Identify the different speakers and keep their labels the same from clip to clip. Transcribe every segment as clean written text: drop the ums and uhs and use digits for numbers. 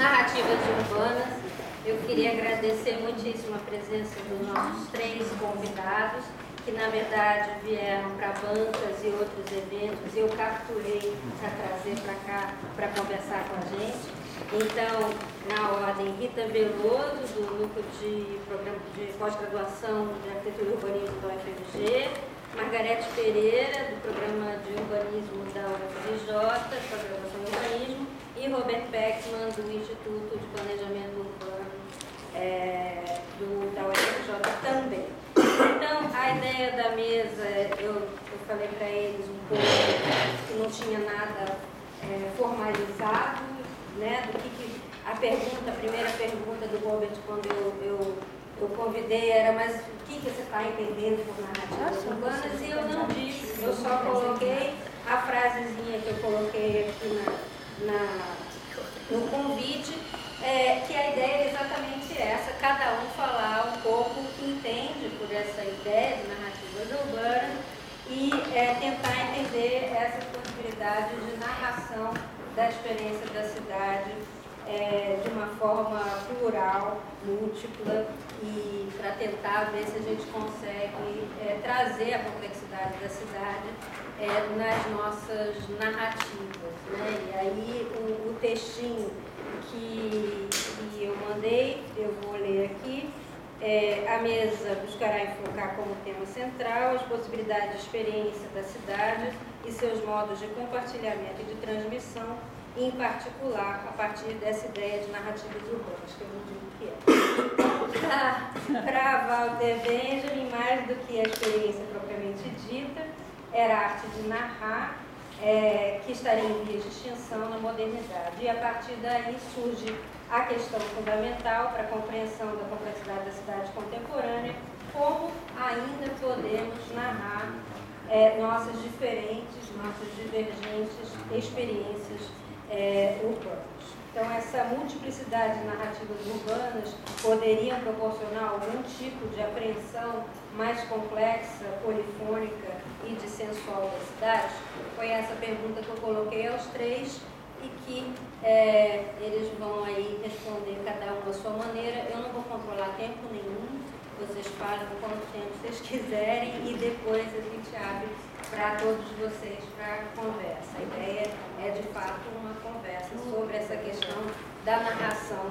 Speaker 1: narrativas urbanas. Eu queria agradecer muitíssimo a presença dos nossos 3 convidados, que na verdade vieram para bancas e outros eventos, e eu capturei para trazer para cá para conversar com a gente. Então, na ordem, Rita Veloso, do Núcleo de Programa de Pós-Graduação de Arquitetura e Urbanismo da UFMG, Margarete Pereira, do Programa de Urbanismo da UFRJ, Pós-Graduação em Urbanismo, e Robert Beckman, do Instituto de Planejamento Urbano da UFRJ também. Então, a ideia da mesa, eu falei para eles um pouco que não tinha nada formalizado, né, do que a primeira pergunta do Robert, quando eu convidei, era, mas o que você está entendendo por narrativas urbanas? E eu não disse, eu só coloquei a frasezinha que eu coloquei aqui no convite, que a ideia é exatamente essa, cada um falar um pouco o que entende por essa ideia de narrativas urbanas e tentar entender essas possibilidades de narração da experiência da cidade de uma forma plural, múltipla, e para tentar ver se a gente consegue trazer a complexidade da cidade nas nossas narrativas, né? E aí o textinho que eu mandei, eu vou ler aqui. A mesa buscará enfocar como tema central as possibilidades de experiência da cidade e seus modos de compartilhamento e de transmissão, em particular a partir dessa ideia de narrativas urbanas, que eu não digo o que é. Para Walter Benjamin, mais do que a experiência propriamente dita, era a arte de narrar, que estaria em vias de extinção na modernidade. E a partir daí surge a questão fundamental para a compreensão da complexidade da cidade contemporânea: como ainda podemos narrar nossas diferentes, nossas divergentes experiências urbanas. Então, essa multiplicidade de narrativas urbanas poderiam proporcionar algum tipo de apreensão mais complexa, polifônica e dissensual da cidade? Foi essa pergunta que eu coloquei aos 3 e que eles vão aí responder cada um à sua maneira. Eu não vou controlar tempo nenhum, vocês falam quanto tempo vocês quiserem e depois a gente abre para todos vocês para conversa. A ideia é, de fato, uma conversa sobre essa questão da narração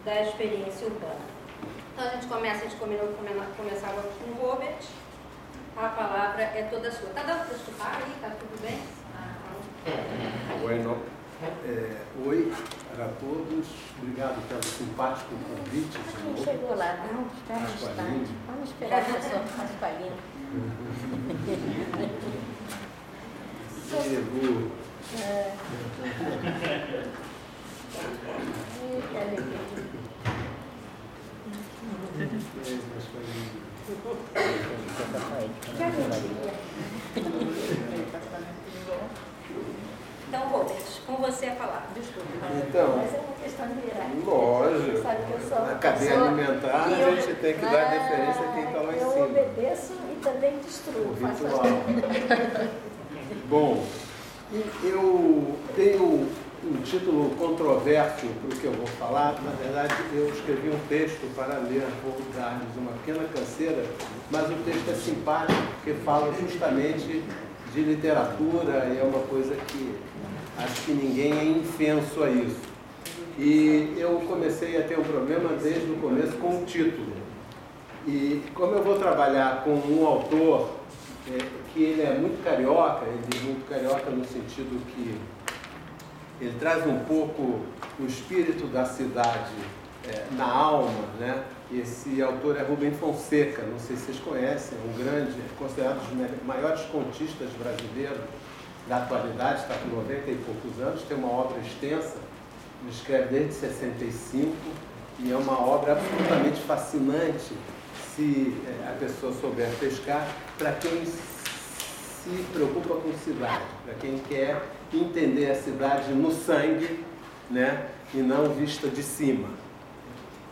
Speaker 1: da experiência urbana. Então, a gente começava com o Robert. A palavra é toda sua. Está dando para escutar aí? Está tudo bem?
Speaker 2: Bueno. Oi a todos, obrigado pelo simpático convite.
Speaker 3: Não chegou lá, não, vamos esperar a pessoa Pasqualina.
Speaker 2: Chegou.
Speaker 3: Que alegria.
Speaker 1: Então, Robert, com você a palavra. Desculpa.
Speaker 2: Então,
Speaker 3: mas é uma questão de hierarquia.
Speaker 2: lógico,
Speaker 3: Sabe que eu sou
Speaker 2: na cadeia alimentar a gente tem que dar deferência a quem está lá em cima.
Speaker 3: Eu obedeço e também destruo.
Speaker 2: O ritual. Bom, eu tenho um título controverso para o que eu vou falar. Na verdade, eu escrevi um texto para ler, vou dar-lhes uma pequena canseira, mas o texto é simpático porque fala justamente de literatura e é uma coisa que acho que ninguém é infenso a isso. E eu comecei a ter um problema desde o começo com o título. E como eu vou trabalhar com um autor que ele é muito carioca, no sentido que ele traz um pouco o espírito da cidade na alma, né? Esse autor é Rubem Fonseca, não sei se vocês conhecem, um grande, considerado um dos maiores contistas brasileiros da atualidade, está com 90 e poucos anos, tem uma obra extensa, ele escreve desde 65 e é uma obra absolutamente fascinante se a pessoa souber pescar, para quem se preocupa com cidade, para quem quer entender a cidade no sangue, né, e não vista de cima.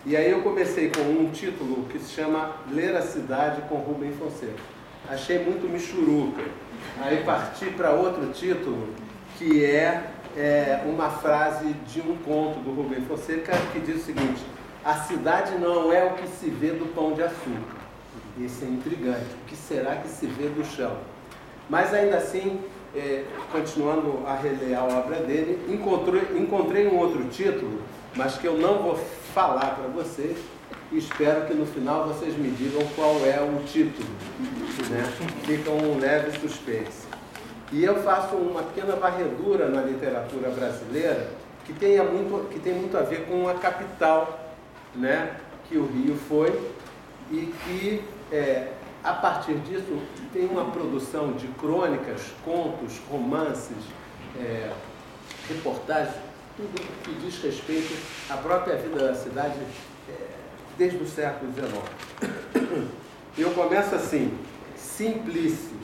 Speaker 2: E aí eu comecei com um título que se chama Ler a Cidade com Rubem Fonseca. Achei muito michuruca. Aí parti para outro título, que é uma frase de um conto do Rubem Fonseca que diz o seguinte: a cidade não é o que se vê do Pão de Açúcar. Isso é intrigante. O que será que se vê do chão? Mas ainda assim, continuando a reler a obra dele, encontrei um outro título, mas que eu não vou falar para vocês, e espero que no final vocês me digam qual é o título, né? Fica um leve suspense. E eu faço uma pequena varredura na literatura brasileira que tem muito a ver com a capital, né? Que o Rio foi, e que a partir disso tem uma produção de crônicas, contos, romances, reportagens, tudo que diz respeito à própria vida da cidade desde o século XIX. Eu começo assim: Simplício.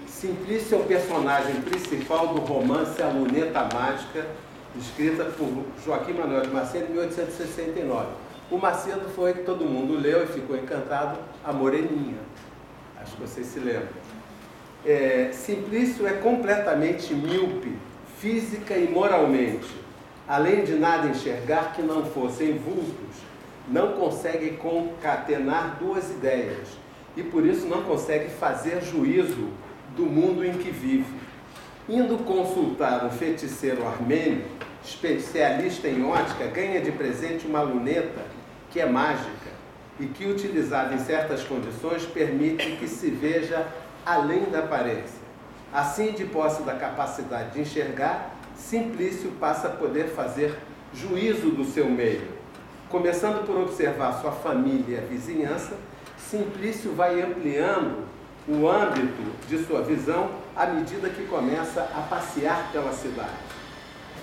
Speaker 2: Simplício é o personagem principal do romance A Luneta Mágica, escrita por Joaquim Manuel de Macedo em 1869. O Macedo foi, que todo mundo leu e ficou encantado, a Moreninha. Acho que vocês se lembram. Simplício é completamente míope, física e moralmente. Além de nada enxergar que não fossem vultos, não consegue concatenar duas ideias e por isso não consegue fazer juízo do mundo em que vive. Indo consultar um feiticeiro armênio, especialista em ótica, ganha de presente uma luneta que é mágica e que, utilizada em certas condições, permite que se veja além da aparência. Assim, de posse da capacidade de enxergar, Simplício passa a poder fazer juízo do seu meio. Começando por observar sua família e a vizinhança, Simplício vai ampliando o âmbito de sua visão à medida que começa a passear pela cidade.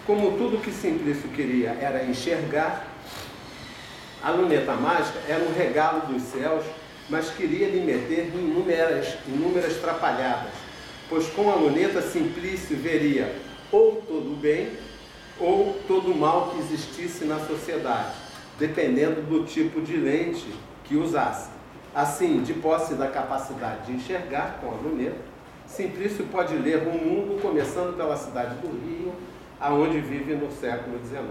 Speaker 2: Como tudo que Simplício queria era enxergar, a luneta mágica era um regalo dos céus, mas queria lhe meter em inúmeras trapalhadas, pois com a luneta Simplício veria ou todo o bem ou todo o mal que existisse na sociedade, dependendo do tipo de lente que usasse. Assim, de posse da capacidade de enxergar com a luneta, Simplício pode ler o mundo começando pela cidade do Rio, aonde vive no século XIX.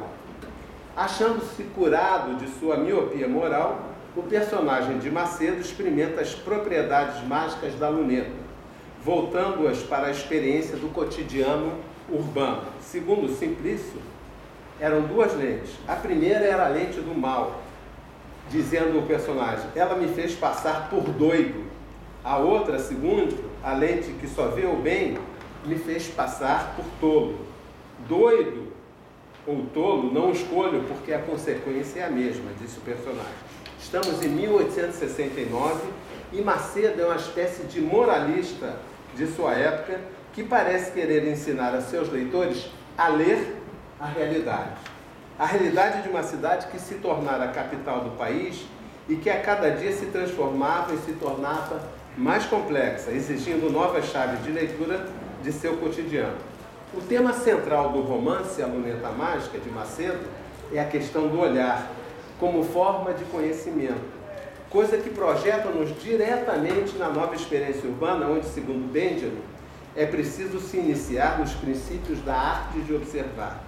Speaker 2: Achando-se curado de sua miopia moral, o personagem de Macedo experimenta as propriedades mágicas da luneta, voltando-as para a experiência do cotidiano urbano. Segundo Simplício, eram duas lentes. A primeira era a lente do mal, dizendo o personagem: ela me fez passar por doido. A outra, segundo, a lente que só vê o bem, me fez passar por tolo. Doido ou tolo não escolho, porque a consequência é a mesma, disse o personagem. Estamos em 1869 e Macedo é uma espécie de moralista de sua época que parece querer ensinar a seus leitores a ler a realidade. A realidade de uma cidade que se tornara a capital do país e que a cada dia se transformava e se tornava mais complexa, exigindo novas chaves de leitura de seu cotidiano. O tema central do romance A Luneta Mágica, de Macedo, é a questão do olhar, como forma de conhecimento, coisa que projeta-nos diretamente na nova experiência urbana, onde, segundo Benjamin, é preciso se iniciar nos princípios da arte de observar,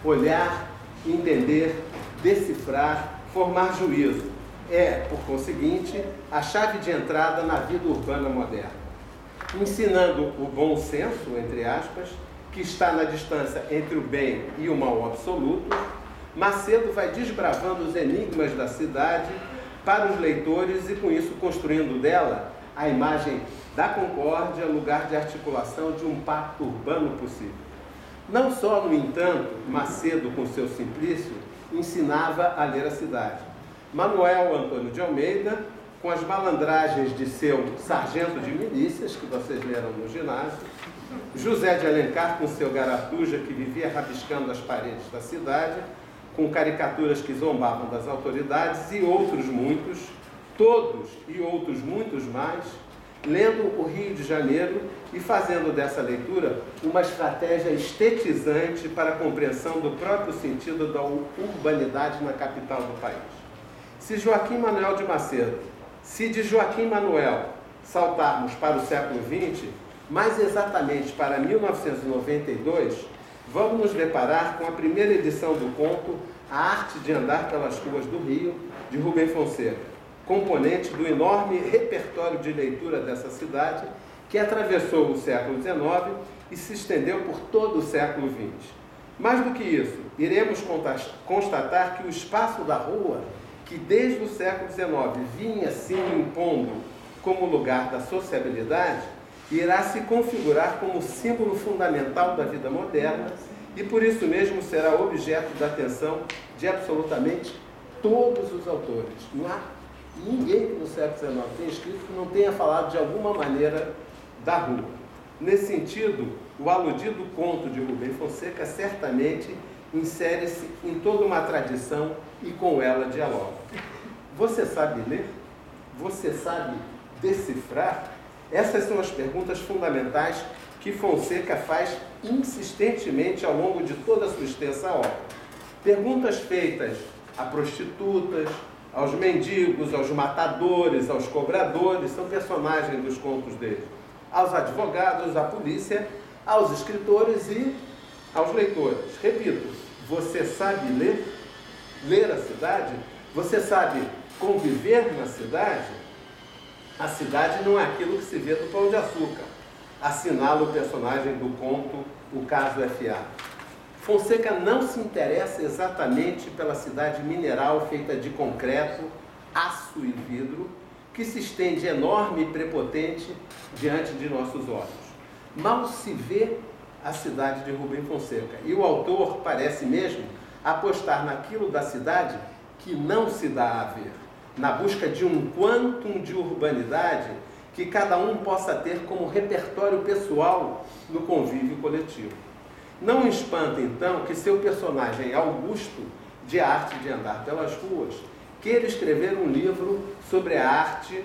Speaker 2: olhar, entender, decifrar, formar juízo. É, por conseguinte, a chave de entrada na vida urbana moderna. Ensinando o bom senso, entre aspas, que está na distância entre o bem e o mal absoluto, Macedo vai desbravando os enigmas da cidade para os leitores e, com isso, construindo dela a imagem da concórdia, lugar de articulação de um pacto urbano possível. Não só, no entanto, Macedo, com seu Simplício, ensinava a ler a cidade. Manuel Antônio de Almeida, com as malandragens de seu sargento de milícias, que vocês leram no ginásio, José de Alencar, com seu Garatuja, que vivia rabiscando as paredes da cidade, com caricaturas que zombavam das autoridades, e outros muitos, todos e outros muitos mais, lendo o Rio de Janeiro e fazendo dessa leitura uma estratégia estetizante para a compreensão do próprio sentido da urbanidade na capital do país. Se de Joaquim Manuel saltarmos para o século XX, mais exatamente para 1992, vamos nos deparar com a primeira edição do conto A Arte de Andar pelas Ruas do Rio, de Rubem Fonseca, componente do enorme repertório de leitura dessa cidade que atravessou o século XIX e se estendeu por todo o século XX. Mais do que isso, iremos constatar que o espaço da rua, que desde o século XIX vinha se impondo como lugar da sociabilidade, irá se configurar como símbolo fundamental da vida moderna e por isso mesmo será objeto da atenção de absolutamente todos os autores. Não há ninguém que no século XIX tenha escrito que não tenha falado de alguma maneira da rua. Nesse sentido, o aludido conto de Rubem Fonseca certamente insere-se em toda uma tradição e com ela dialoga. Você sabe ler? Você sabe decifrar? Essas são as perguntas fundamentais que Fonseca faz insistentemente ao longo de toda a sua extensa obra. Perguntas feitas a prostitutas, aos mendigos, aos matadores, aos cobradores, são personagens dos contos dele, aos advogados, à polícia, aos escritores e aos leitores. Repito, você sabe ler? Ler a cidade? Você sabe conviver na cidade? A cidade não é aquilo que se vê do Pão de Açúcar, assinala o personagem do conto O Caso F.A. Fonseca não se interessa exatamente pela cidade mineral feita de concreto, aço e vidro, que se estende enorme e prepotente diante de nossos olhos. Mal se vê a cidade de Rubem Fonseca, e o autor parece mesmo apostar naquilo da cidade que não se dá a ver, na busca de um quantum de urbanidade que cada um possa ter como repertório pessoal no convívio coletivo. Não espanta, então, que seu personagem Augusto, de Arte de Andar pelas Ruas, queira escrever um livro sobre a arte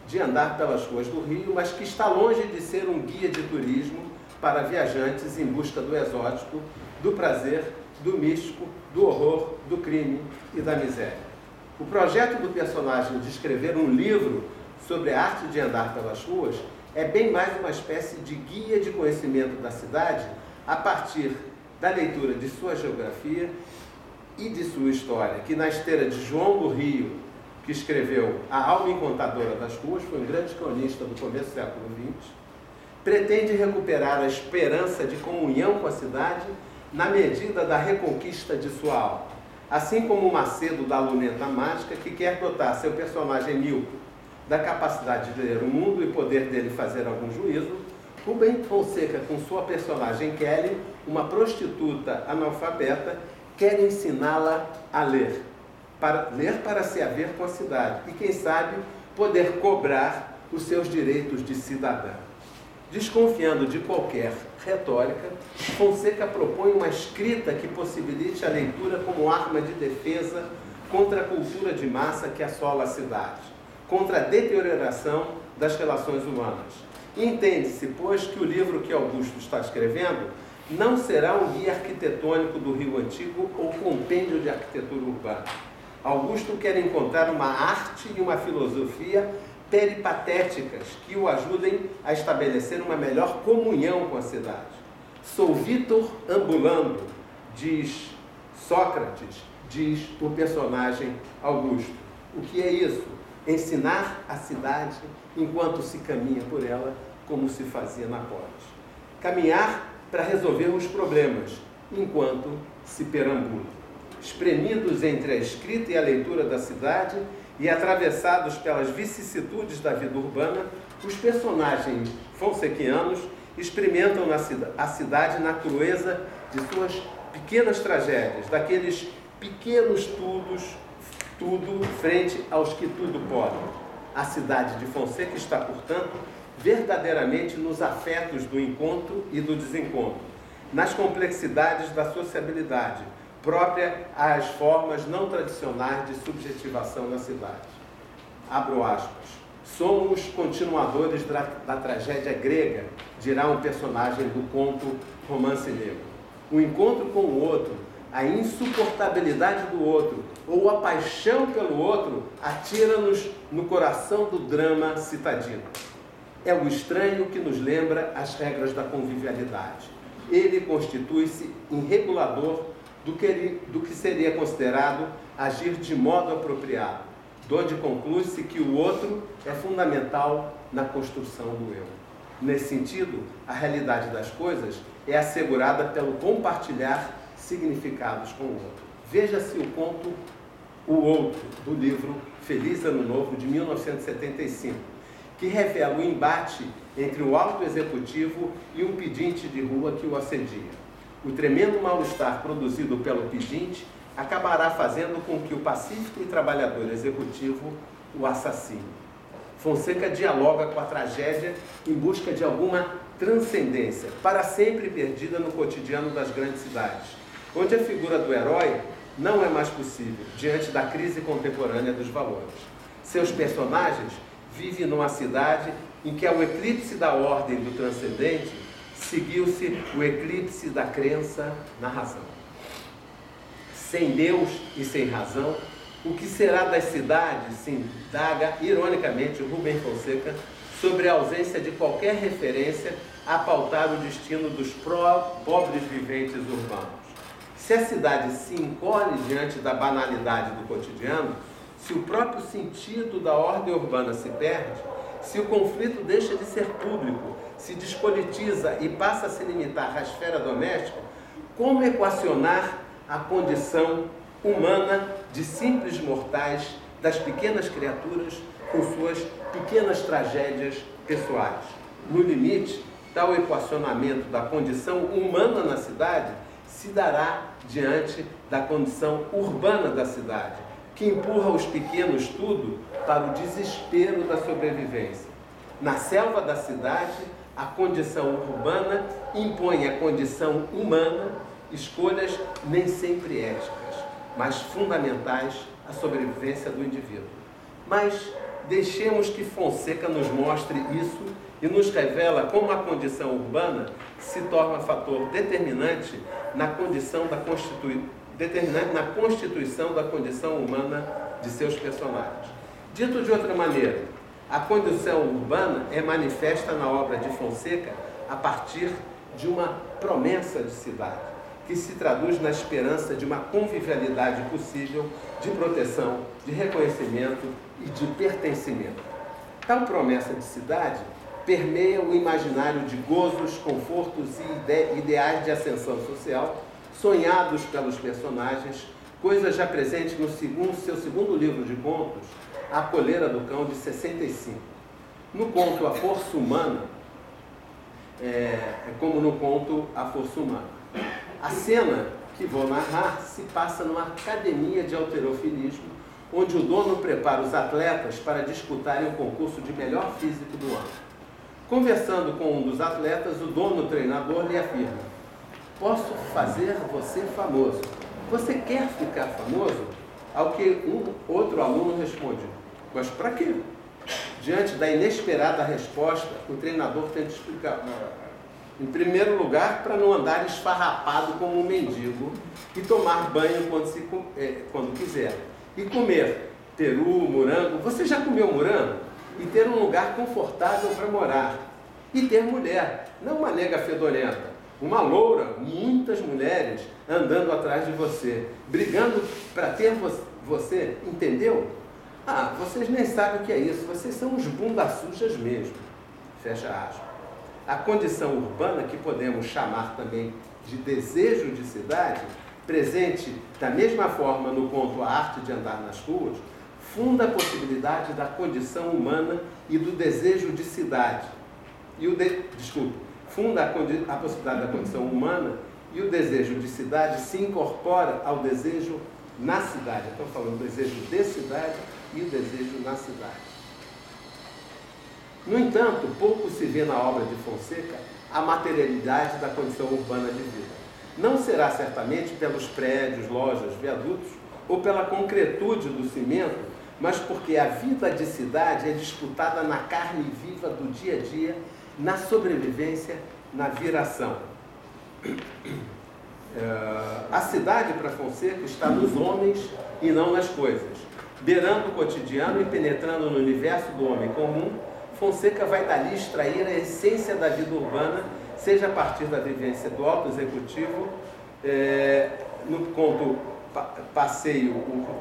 Speaker 2: de andar pelas ruas do Rio, mas que está longe de ser um guia de turismo para viajantes em busca do exótico, do prazer, do místico, do horror, do crime e da miséria. O projeto do personagem de escrever um livro sobre a arte de andar pelas ruas é bem mais uma espécie de guia de conhecimento da cidade a partir da leitura de sua geografia e de sua história, que na esteira de João do Rio, que escreveu A Alma Encantadora das Ruas, foi um grande cronista do começo do século XX, pretende recuperar a esperança de comunhão com a cidade na medida da reconquista de sua alma. Assim como o Macedo da Luneta Mágica, que quer dotar seu personagem míope da capacidade de ler o mundo e poder dele fazer algum juízo, Rubem Fonseca, com sua personagem Kelly, uma prostituta analfabeta, quer ensiná-la a ler para se haver com a cidade e, quem sabe, poder cobrar os seus direitos de cidadã. Desconfiando de qualquer retórica, Fonseca propõe uma escrita que possibilite a leitura como arma de defesa contra a cultura de massa que assola a cidade, contra a deterioração das relações humanas. Entende-se, pois, que o livro que Augusto está escrevendo não será um guia arquitetônico do Rio Antigo ou compêndio de arquitetura urbana. Augusto quer encontrar uma arte e uma filosofia peripatéticas que o ajudem a estabelecer uma melhor comunhão com a cidade. Sou Vitor ambulando, diz Sócrates, diz o personagem Augusto. O que é isso? Ensinar a cidade enquanto se caminha por ela, como se fazia na polis. Caminhar para resolver os problemas, enquanto se perambula. Espremidos entre a escrita e a leitura da cidade e atravessados pelas vicissitudes da vida urbana, os personagens fonsequianos experimentam a cidade na crueza de suas pequenas tragédias, daqueles pequenos tudo frente aos que tudo podem. A cidade de Fonseca está, portanto, verdadeiramente nos afetos do encontro e do desencontro, nas complexidades da sociabilidade, própria às formas não tradicionais de subjetivação na cidade. Abro aspas. Somos continuadores da tragédia grega, dirá um personagem do conto Romance Negro. O encontro com o outro, a insuportabilidade do outro ou a paixão pelo outro atira-nos no coração do drama citadino. É o estranho que nos lembra as regras da convivialidade. ele constitui-se em regulador do que seria considerado agir de modo apropriado, donde conclui-se que o outro é fundamental na construção do eu. Nesse sentido, a realidade das coisas é assegurada pelo compartilhar significados com o outro. Veja-se o conto O Outro, do livro Feliz Ano Novo, de 1975, que revela o embate entre o alto executivo e um pedinte de rua que o assedia. O tremendo mal-estar produzido pelo pedinte acabará fazendo com que o pacífico e trabalhador executivo o assassine. Fonseca dialoga com a tragédia em busca de alguma transcendência, para sempre perdida no cotidiano das grandes cidades, onde a figura do herói não é mais possível diante da crise contemporânea dos valores. Seus personagens vivem numa cidade em que, ao eclipse da ordem do transcendente, seguiu-se o eclipse da crença na razão. Sem Deus e sem razão, o que será das cidades, se indaga ironicamente Rubem Fonseca sobre a ausência de qualquer referência a pautar o destino dos pobres viventes urbanos. Se a cidade se encolhe diante da banalidade do cotidiano, se o próprio sentido da ordem urbana se perde, se o conflito deixa de ser público, se despolitiza e passa a se limitar à esfera doméstica, como equacionar a condição humana de simples mortais, das pequenas criaturas com suas pequenas tragédias pessoais? No limite, tal equacionamento da condição humana na cidade se dará diante da condição urbana da cidade, que empurra os pequenos tudo para o desespero da sobrevivência. Na selva da cidade, a condição urbana impõe à condição humana escolhas nem sempre éticas, mas fundamentais à sobrevivência do indivíduo. Mas deixemos que Fonseca nos mostre isso e nos revela como a condição urbana se torna fator determinante na constituição da condição humana de seus personagens. Dito de outra maneira, a condição urbana é manifesta na obra de Fonseca a partir de uma promessa de cidade, que se traduz na esperança de uma convivialidade possível, de proteção, de reconhecimento e de pertencimento. Tal promessa de cidade permeia o imaginário de gozos, confortos e ideais de ascensão social, sonhados pelos personagens, coisa já presente no seu segundo livro de contos, A Coleira do Cão, de 65. No conto A Força Humana, como no conto A Força Humana. A cena que vou narrar se passa numa academia de halterofilismo, onde o dono prepara os atletas para disputarem o concurso de melhor físico do ano. Conversando com um dos atletas, o dono, o treinador, lhe afirma: posso fazer você famoso. Você quer ficar famoso? Ao que outro aluno responde: mas para quê? Diante da inesperada resposta, o treinador tenta explicar: em primeiro lugar, para não andar esfarrapado como um mendigo e tomar banho quando quiser. E comer peru, morango. Você já comeu morango? E ter um lugar confortável para morar. E ter mulher, não uma nega fedorenta, uma loura, muitas mulheres andando atrás de você, brigando para ter você, entendeu? Ah, vocês nem sabem o que é isso, vocês são uns bundas sujas mesmo. Fecha aspas. A condição urbana, que podemos chamar também de desejo de cidade, presente da mesma forma no conto A Arte de Andar nas Ruas, funda a possibilidade da condição humana e do desejo de cidade. Funda a possibilidade da condição humana e o desejo de cidade se incorpora ao desejo na cidade. Estou falando do desejo de cidade e o desejo na cidade. No entanto, pouco se vê na obra de Fonseca a materialidade da condição urbana de vida. Não será certamente pelos prédios, lojas, viadutos ou pela concretude do cimento, mas porque a vida de cidade é disputada na carne viva do dia a dia, na sobrevivência, na viração. A cidade, para Fonseca, está nos homens e não nas coisas. Beirando o cotidiano e penetrando no universo do homem comum, Fonseca vai dali extrair a essência da vida urbana, seja a partir da vivência do alto executivo, no conto Passeio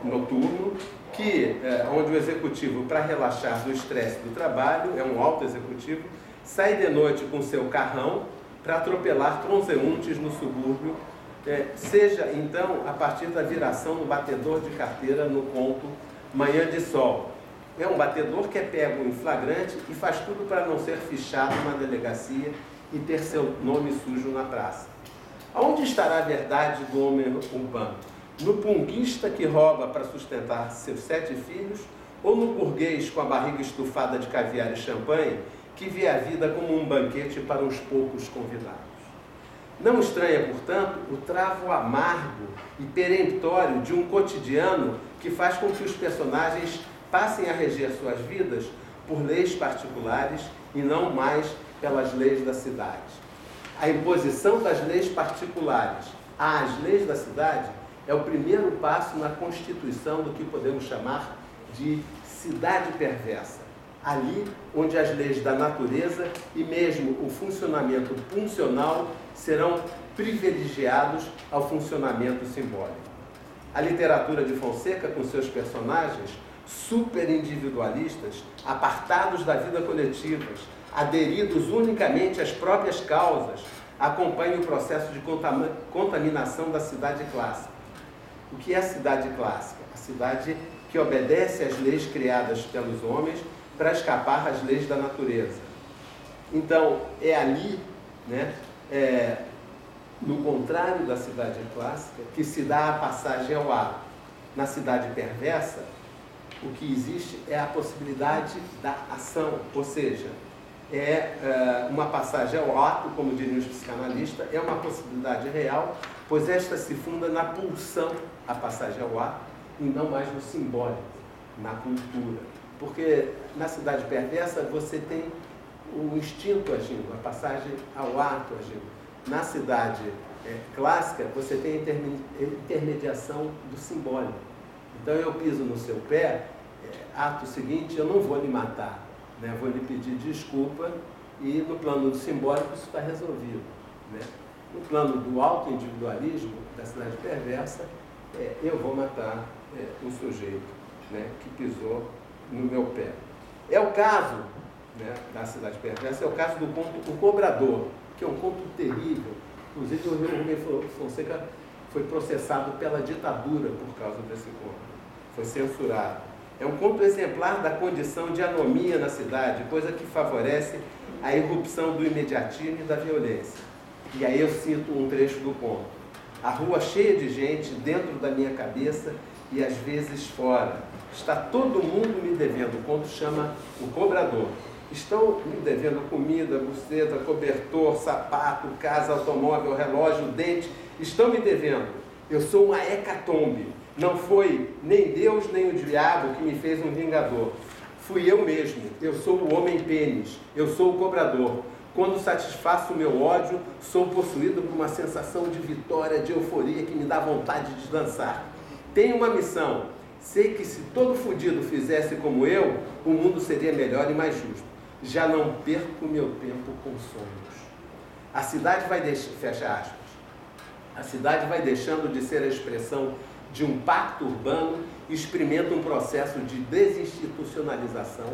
Speaker 2: Noturno, onde o executivo, para relaxar do estresse do trabalho, é um alto executivo, sai de noite com seu carrão para atropelar transeuntes no subúrbio, seja então a partir da viração no batedor de carteira no conto Manhã de Sol. É um batedor que é pego em flagrante e faz tudo para não ser fichado na delegacia e ter seu nome sujo na praça. Aonde estará a verdade do homem urbano? No punguista que rouba para sustentar seus 7 filhos, ou no burguês com a barriga estufada de caviar e champanhe, que vê a vida como um banquete para uns poucos convidados? Não estranha, portanto, o travo amargo e peremptório de um cotidiano que faz com que os personagens passem a reger suas vidas por leis particulares e não mais pelas leis da cidade. A imposição das leis particulares às leis da cidade é o primeiro passo na constituição do que podemos chamar de cidade perversa. Ali onde as leis da natureza e mesmo o funcionamento funcional serão privilegiados ao funcionamento simbólico. A literatura de Fonseca, com seus personagens superindividualistas, apartados da vida coletiva, aderidos unicamente às próprias causas, acompanha o processo de contaminação da cidade clássica. O que é a cidade clássica? A cidade que obedece às leis criadas pelos homens para escapar às leis da natureza. Então, é ali, no contrário da cidade clássica, que se dá a passagem ao ato. Na cidade perversa, o que existe é a possibilidade da ação, ou seja, uma passagem ao ato, como diriam os psicanalistas, é uma possibilidade real, pois esta se funda na pulsão, a passagem ao ato, e não mais no simbólico, na cultura. Porque na cidade perversa você tem o instinto agindo, a passagem ao ato agindo. Na cidade clássica você tem a intermediação do simbólico. Então eu piso no seu pé, ato seguinte, eu não vou lhe matar, vou lhe pedir desculpa e no plano do simbólico isso está resolvido. No plano do auto-individualismo, da cidade perversa, eu vou matar um sujeito que pisou no meu pé. É o caso da cidade perversa, é o caso do conto O Cobrador, que é um conto terrível. Inclusive o Rubem Fonseca foi processado pela ditadura por causa desse conto. Foi censurado. É um conto exemplar da condição de anomia na cidade, coisa que favorece a irrupção do imediatismo e da violência. E aí eu cito um trecho do conto. A rua cheia de gente dentro da minha cabeça e às vezes fora. Está todo mundo me devendo. O conto chama O Cobrador. Estão me devendo comida, buceta, cobertor, sapato, casa, automóvel, relógio, dente. Estão me devendo. Eu sou uma hecatombe. Não foi nem Deus nem o diabo que me fez um vingador. Fui eu mesmo. Eu sou o homem pênis. Eu sou o cobrador. Quando satisfaço o meu ódio, sou possuído por uma sensação de vitória, de euforia que me dá vontade de dançar. Tenho uma missão. Sei que se todo fudido fizesse como eu, o mundo seria melhor e mais justo. Já não perco meu tempo com sonhos. A cidade vai fecha aspas. A cidade vai deixando de ser a expressão de um pacto urbano e experimenta um processo de desinstitucionalização,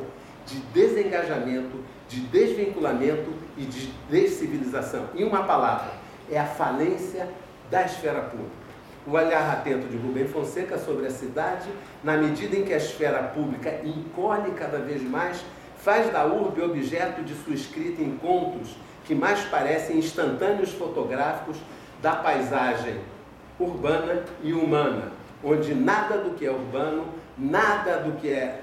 Speaker 2: de desengajamento, de desvinculamento e de descivilização. Em uma palavra, é a falência da esfera pública. O olhar atento de Rubem Fonseca sobre a cidade, na medida em que a esfera pública encolhe cada vez mais, faz da urbe objeto de sua escrita em contos que mais parecem instantâneos fotográficos da paisagem urbana e humana, onde nada do que é urbano, nada do que é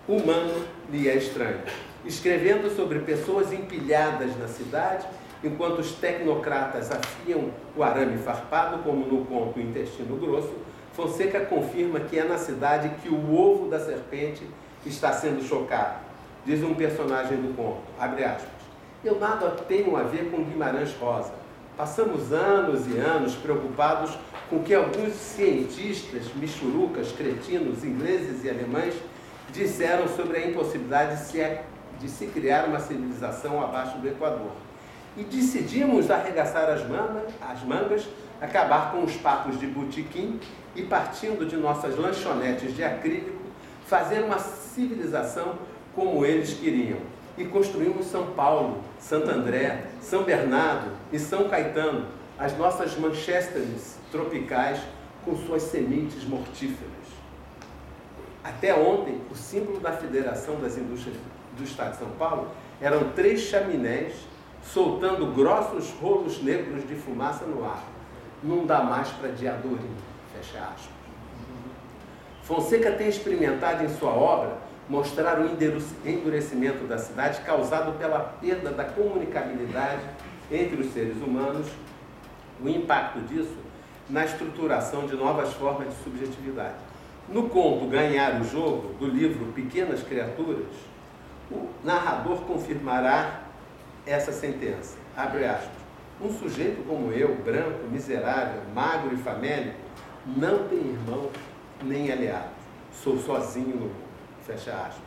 Speaker 2: humano lhe é estranho. Escrevendo sobre pessoas empilhadas na cidade, enquanto os tecnocratas afiam o arame farpado, como no conto Intestino Grosso, Fonseca confirma que é na cidade que o ovo da serpente está sendo chocado. Diz um personagem do conto, abre aspas, eu nada tenho a ver com Guimarães Rosa. Passamos anos e anos preocupados com que alguns cientistas, michurucas, cretinos, ingleses e alemães disseram sobre a impossibilidade de se criar uma civilização abaixo do Equador. e decidimos arregaçar as mangas, acabar com os papos de botequim e, partindo de nossas lanchonetes de acrílico, fazer uma civilização como eles queriam. E construímos São Paulo, Santo André, São Bernardo e São Caetano, as nossas Manchesteres tropicais com suas sementes mortíferas. Até ontem, o símbolo da Federação das Indústrias do Estado de São Paulo eram 3 chaminés soltando grossos rolos negros de fumaça no ar. Não dá mais para Diadorim, fecha aspas. Fonseca tem experimentado em sua obra mostrar o endurecimento da cidade causado pela perda da comunicabilidade entre os seres humanos, o impacto disso na estruturação de novas formas de subjetividade. No conto Ganhar o Jogo, do livro Pequenas Criaturas, o narrador confirmará essa sentença, abre aspas, um sujeito como eu, branco, miserável, magro e famélico, não tem irmãos nem aliados, sou sozinho no mundo, fecha aspas.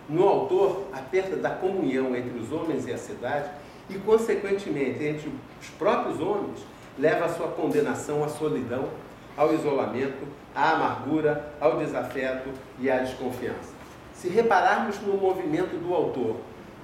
Speaker 2: No autor, a perda da comunhão entre os homens e a cidade e, consequentemente, entre os próprios homens, leva à sua condenação à solidão, ao isolamento, à amargura, ao desafeto e à desconfiança. Se repararmos no movimento do autor,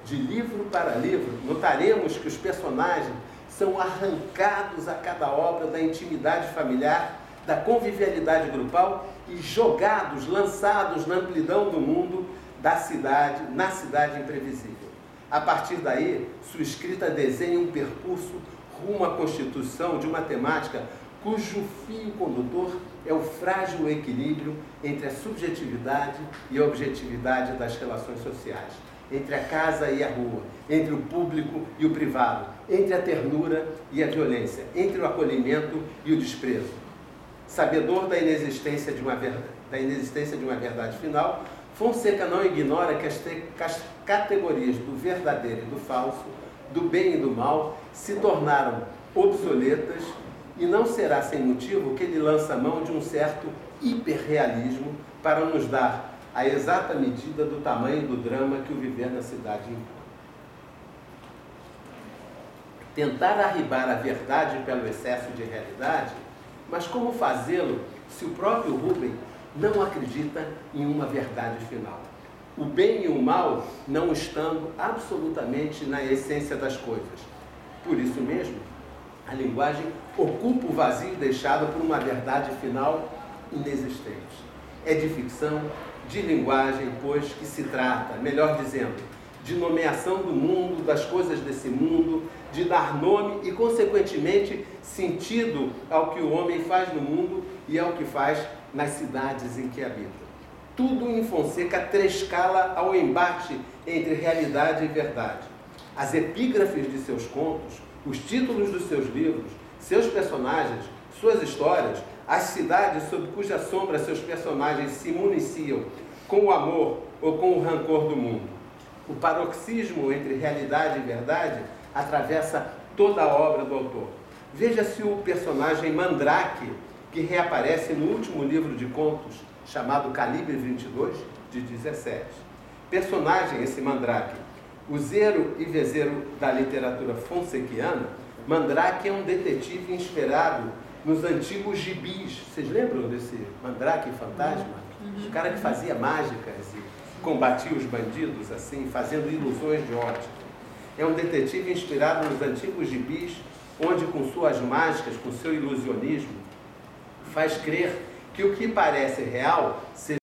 Speaker 2: de livro para livro, notaremos que os personagens são arrancados a cada obra da intimidade familiar, da convivialidade grupal e jogados, lançados na amplidão do mundo da cidade, na cidade imprevisível. A partir daí, sua escrita desenha um percurso rumo à constituição de uma temática cujo fio condutor é o frágil equilíbrio entre a subjetividade e a objetividade das relações sociais, entre a casa e a rua, entre o público e o privado, entre a ternura e a violência, entre o acolhimento e o desprezo. Sabedor da inexistência de uma verdade final, Fonseca não ignora que as categorias do verdadeiro e do falso, do bem e do mal, se tornaram obsoletas e não será sem motivo que ele lança mão de um certo hiperrealismo para nos dar a exata medida do tamanho do drama que o viver na cidade impõe. Tentar arribar à verdade pelo excesso de realidade, mas como fazê-lo se o próprio Rubem não acredita em uma verdade final? O bem e o mal não estando absolutamente na essência das coisas. Por isso mesmo, a linguagem ocupa o vazio deixado por uma verdade final inexistente. É de ficção, de linguagem, pois, que se trata, melhor dizendo, de nomeação do mundo, das coisas desse mundo, de dar nome e, consequentemente, sentido ao que o homem faz no mundo e ao que faz nas cidades em que habita. Tudo em Fonseca trescala ao embate entre realidade e verdade. As epígrafes de seus contos, os títulos dos seus livros, seus personagens, suas histórias, as cidades sob cuja sombra seus personagens se municiam com o amor ou com o rancor do mundo. O paroxismo entre realidade e verdade atravessa toda a obra do autor. Veja-se o personagem Mandrake, que reaparece no último livro de contos, chamado Calibre 22, de 17. Personagem esse Mandrake, useiro e vezeiro da literatura fonsequiana, Mandrake é um detetive inspirado nos antigos gibis. Vocês lembram desse Mandrake fantasma? O cara que fazia mágicas e combatia os bandidos, assim, fazendo ilusões de ótica. É um detetive inspirado nos antigos gibis, onde com suas mágicas, com seu ilusionismo, faz crer que o que parece real seja